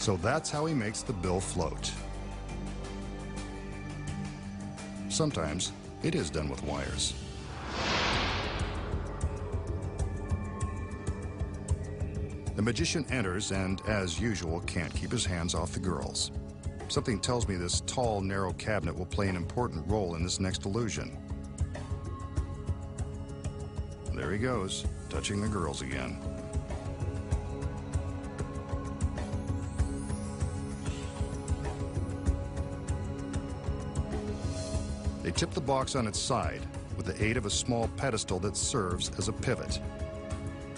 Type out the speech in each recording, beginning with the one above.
So that's how he makes the bill float. Sometimes it is done with wires. The magician enters and, as usual, can't keep his hands off the girls. Something tells me this tall, narrow cabinet will play an important role in this next illusion. There he goes, touching the girls again. They tip the box on its side with the aid of a small pedestal that serves as a pivot.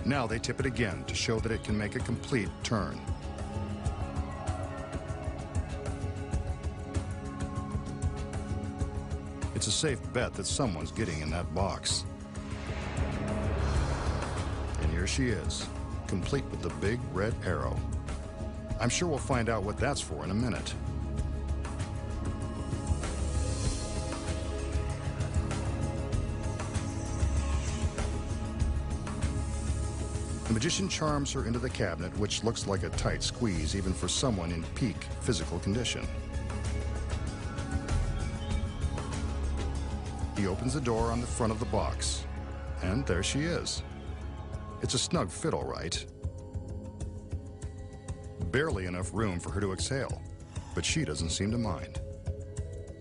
Now they tip it again to show that it can make a complete turn. It's a safe bet that someone's getting in that box. And here she is, complete with the big red arrow. I'm sure we'll find out what that's for in a minute. The magician charms her into the cabinet, which looks like a tight squeeze even for someone in peak physical condition. He opens the door on the front of the box, and there she is. It's a snug fit, all right. Barely enough room for her to exhale, but she doesn't seem to mind.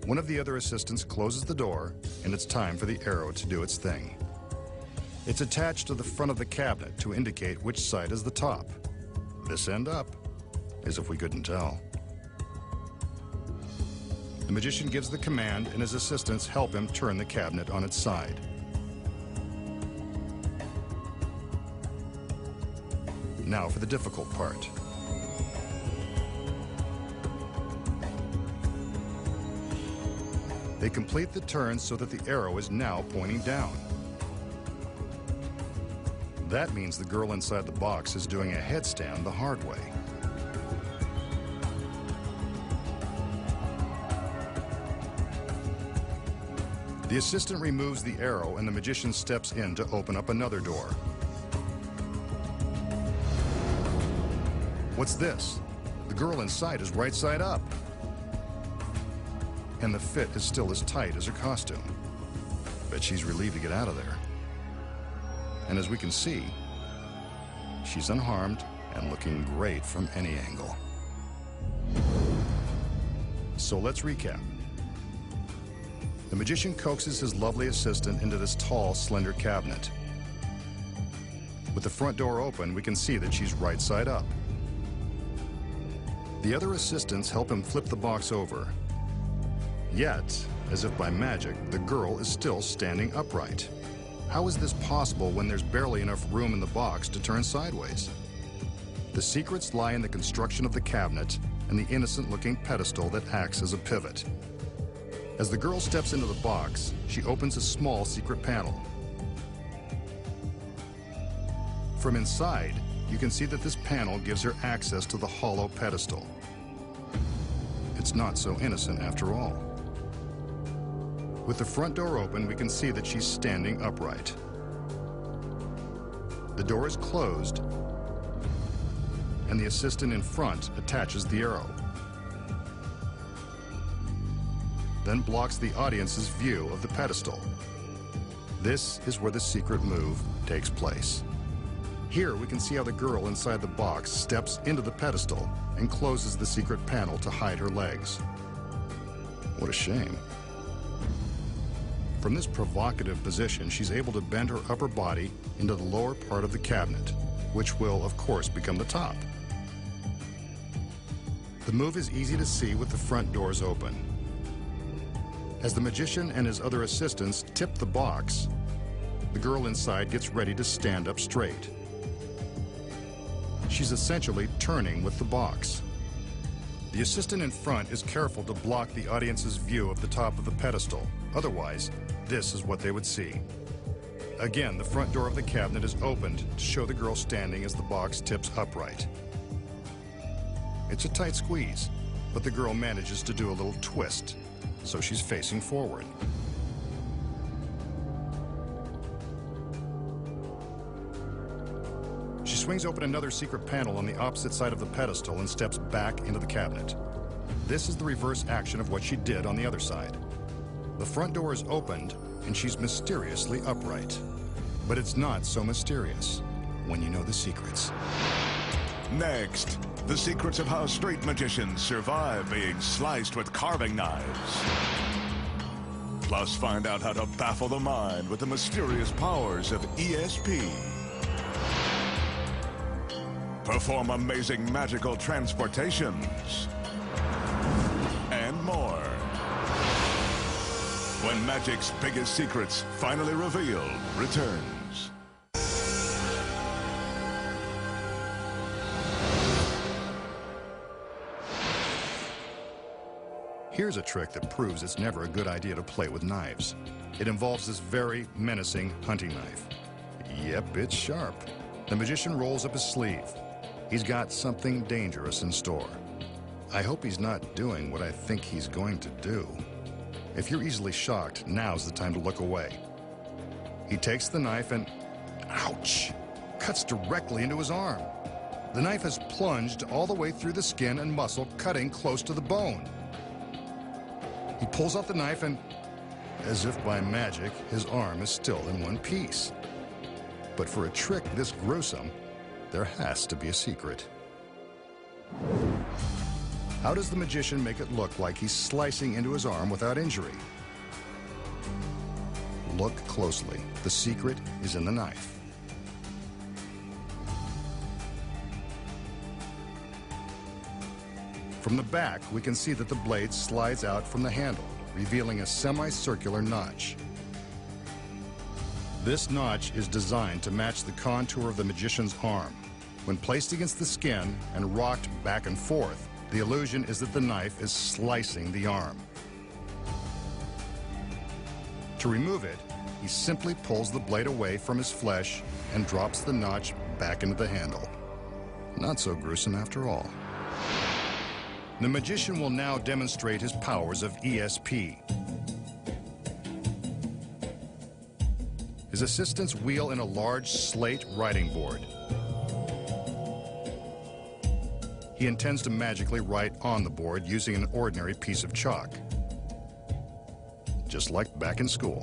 One of the other assistants closes the door, and it's time for the arrow to do its thing. It's attached to the front of the cabinet to indicate which side is the top. This end up, as if we couldn't tell. The magician gives the command, and his assistants help him turn the cabinet on its side. Now for the difficult part. They complete the turn so that the arrow is now pointing down. That means the girl inside the box is doing a headstand the hard way. The assistant removes the arrow, and the magician steps in to open up another door. What's this? The girl inside is right side up. And the fit is still as tight as her costume. Bet she's relieved to get out of there. And as we can see, she's unharmed and looking great from any angle. So let's recap. The magician coaxes his lovely assistant into this tall, slender cabinet. With the front door open, we can see that she's right side up. The other assistants help him flip the box over. Yet, as if by magic, the girl is still standing upright. How is this possible when there's barely enough room in the box to turn sideways? The secrets lie in the construction of the cabinet and the innocent-looking pedestal that acts as a pivot. As the girl steps into the box, she opens a small secret panel. From inside, you can see that this panel gives her access to the hollow pedestal. It's not so innocent after all. With the front door open, we can see that she's standing upright. The door is closed, and the assistant in front attaches the arrow. Then blocks the audience's view of the pedestal. This is where the secret move takes place. Here we can see how the girl inside the box steps into the pedestal and closes the secret panel to hide her legs. What a shame. From this provocative position, she's able to bend her upper body into the lower part of the cabinet, which will, of course, become the top. The move is easy to see with the front doors open. As the magician and his other assistants tip the box, the girl inside gets ready to stand up straight. She's essentially turning with the box. The assistant in front is careful to block the audience's view of the top of the pedestal. Otherwise, this is what they would see. Again, the front door of the cabinet is opened to show the girl standing as the box tips upright. It's a tight squeeze, but the girl manages to do a little twist, so she's facing forward. She swings open another secret panel on the opposite side of the pedestal and steps back into the cabinet. This is the reverse action of what she did on the other side. The front door is opened, and she's mysteriously upright. But it's not so mysterious when you know the secrets. Next, the secrets of how straight magicians survive being sliced with carving knives. Plus, find out how to baffle the mind with the mysterious powers of ESP. Perform amazing magical transportations. And more. When magic's biggest secrets, finally revealed, returns. Here's a trick that proves it's never a good idea to play with knives. It involves this very menacing hunting knife. Yep, it's sharp. The magician rolls up his sleeve. He's got something dangerous in store. I hope he's not doing what I think he's going to do. If you're easily shocked, now's the time to look away. He takes the knife and, ouch, cuts directly into his arm. The knife has plunged all the way through the skin and muscle, cutting close to the bone. He pulls out the knife and, as if by magic, his arm is still in one piece. But for a trick this gruesome, there has to be a secret. How does the magician make it look like he's slicing into his arm without injury? Look closely. The secret is in the knife. From the back, we can see that the blade slides out from the handle, revealing a semicircular notch. This notch is designed to match the contour of the magician's arm. When placed against the skin and rocked back and forth, the illusion is that the knife is slicing the arm. To remove it, he simply pulls the blade away from his flesh and drops the notch back into the handle. Not so gruesome after all. The magician will now demonstrate his powers of ESP. His assistants wheel in a large slate writing board. He intends to magically write on the board using an ordinary piece of chalk, just like back in school.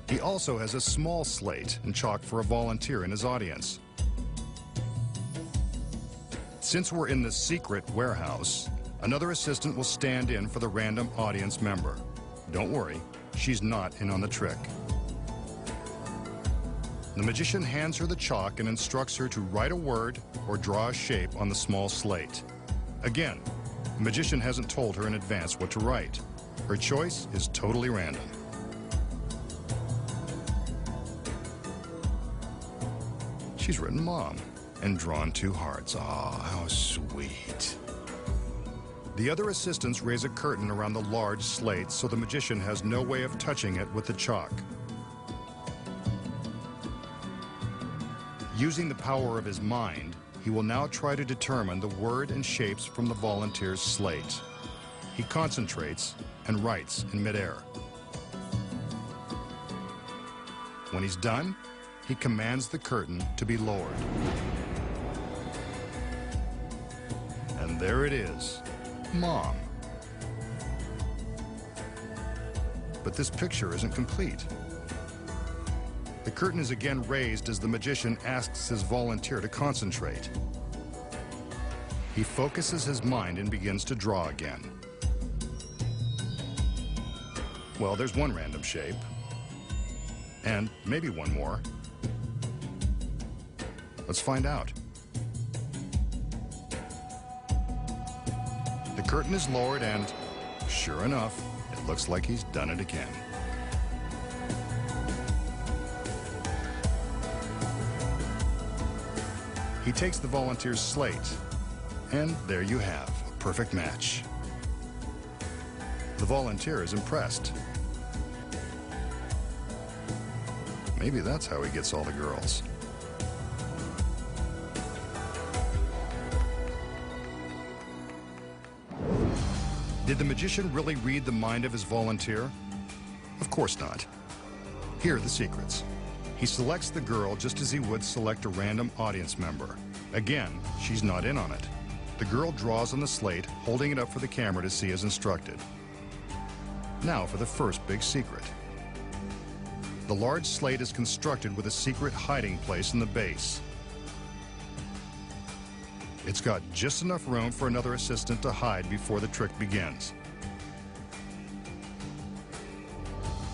He also has a small slate and chalk for a volunteer in his audience. Since we're in the secret warehouse, another assistant will stand in for the random audience member. Don't worry, she's not in on the trick. The magician hands her the chalk and instructs her to write a word or draw a shape on the small slate. Again, the magician hasn't told her in advance what to write. Her choice is totally random. She's written Mom and drawn 2 hearts. Aw, how sweet. The other assistants raise a curtain around the large slate so the magician has no way of touching it with the chalk. Using the power of his mind, he will now try to determine the word and shapes from the volunteer's slate. He concentrates and writes in midair. When he's done, he commands the curtain to be lowered. And there it is, Mom. But this picture isn't complete. The curtain is again raised as the magician asks his volunteer to concentrate. He focuses his mind and begins to draw again. Well, there's one random shape. And maybe one more. Let's find out. The curtain is lowered and, sure enough, it looks like he's done it again. He takes the volunteer's slate, and there you have a perfect match. The volunteer is impressed. Maybe that's how he gets all the girls. Did the magician really read the mind of his volunteer? Of course not. Here are the secrets. He selects the girl just as he would select a random audience member. Again, she's not in on it. The girl draws on the slate, holding it up for the camera to see as instructed. Now for the first big secret. The large slate is constructed with a secret hiding place in the base. It's got just enough room for another assistant to hide before the trick begins.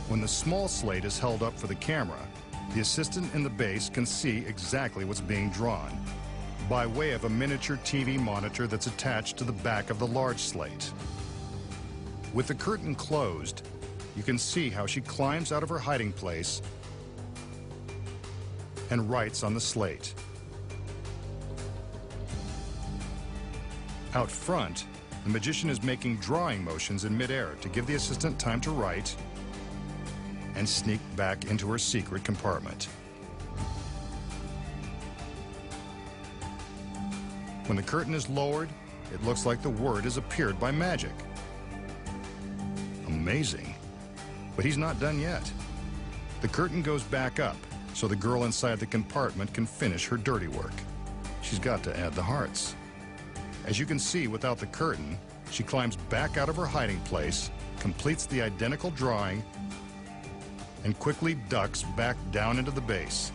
When the small slate is held up for the camera, the assistant in the base can see exactly what's being drawn by way of a miniature TV monitor that's attached to the back of the large slate. With the curtain closed, you can see how she climbs out of her hiding place and writes on the slate. Out front, the magician is making drawing motions in midair to give the assistant time to write and sneak back into her secret compartment. When the curtain is lowered, it looks like the word has appeared by magic. Amazing. But he's not done yet. The curtain goes back up so the girl inside the compartment can finish her dirty work. She's got to add the hearts. As you can see, without the curtain, she climbs back out of her hiding place, completes the identical drawing, and quickly ducks back down into the base.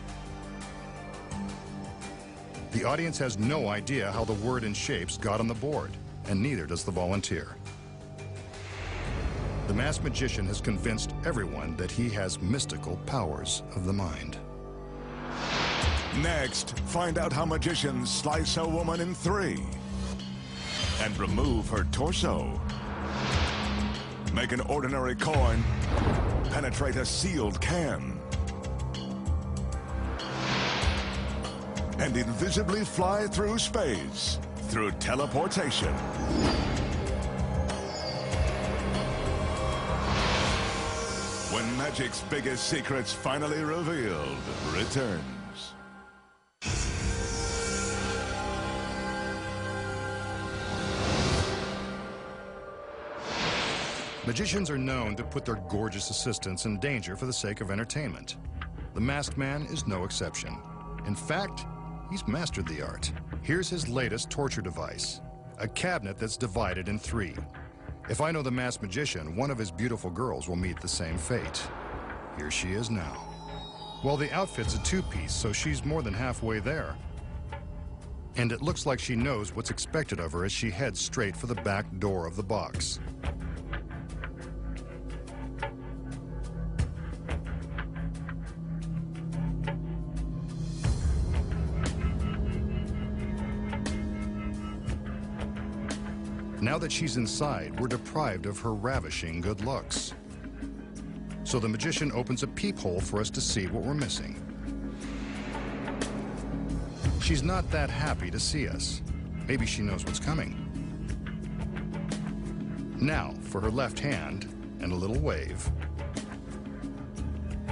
The audience has no idea how the word and shapes got on the board, and neither does the volunteer. The masked magician has convinced everyone that he has mystical powers of the mind. Next, find out how magicians slice a woman in 3 and remove her torso. Make an ordinary coin penetrate a sealed can and invisibly fly through space through teleportation. When magic's biggest secrets finally revealed returns. Magicians are known to put their gorgeous assistants in danger for the sake of entertainment. The masked man is no exception. In fact, he's mastered the art. Here's his latest torture device, a cabinet that's divided in 3. If I know the masked magician, one of his beautiful girls will meet the same fate. Here she is now. Well, the outfit's a 2-piece, so she's more than halfway there. And it looks like she knows what's expected of her as she heads straight for the back door of the box. Now that she's inside, we're deprived of her ravishing good looks. So the magician opens a peephole for us to see what we're missing. She's not that happy to see us. Maybe she knows what's coming. Now, for her left hand and a little wave.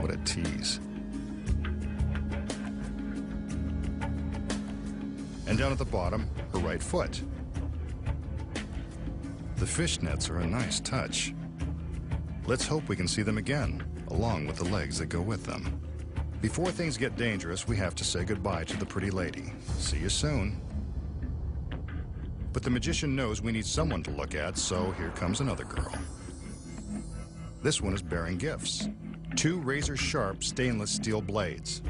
What a tease. And down at the bottom, her right foot. The fishnets are a nice touch. Let's hope we can see them again, along with the legs that go with them. Before things get dangerous, we have to say goodbye to the pretty lady. See you soon. But the magician knows we need someone to look at, so here comes another girl. This one is bearing gifts. 2 razor-sharp stainless steel blades.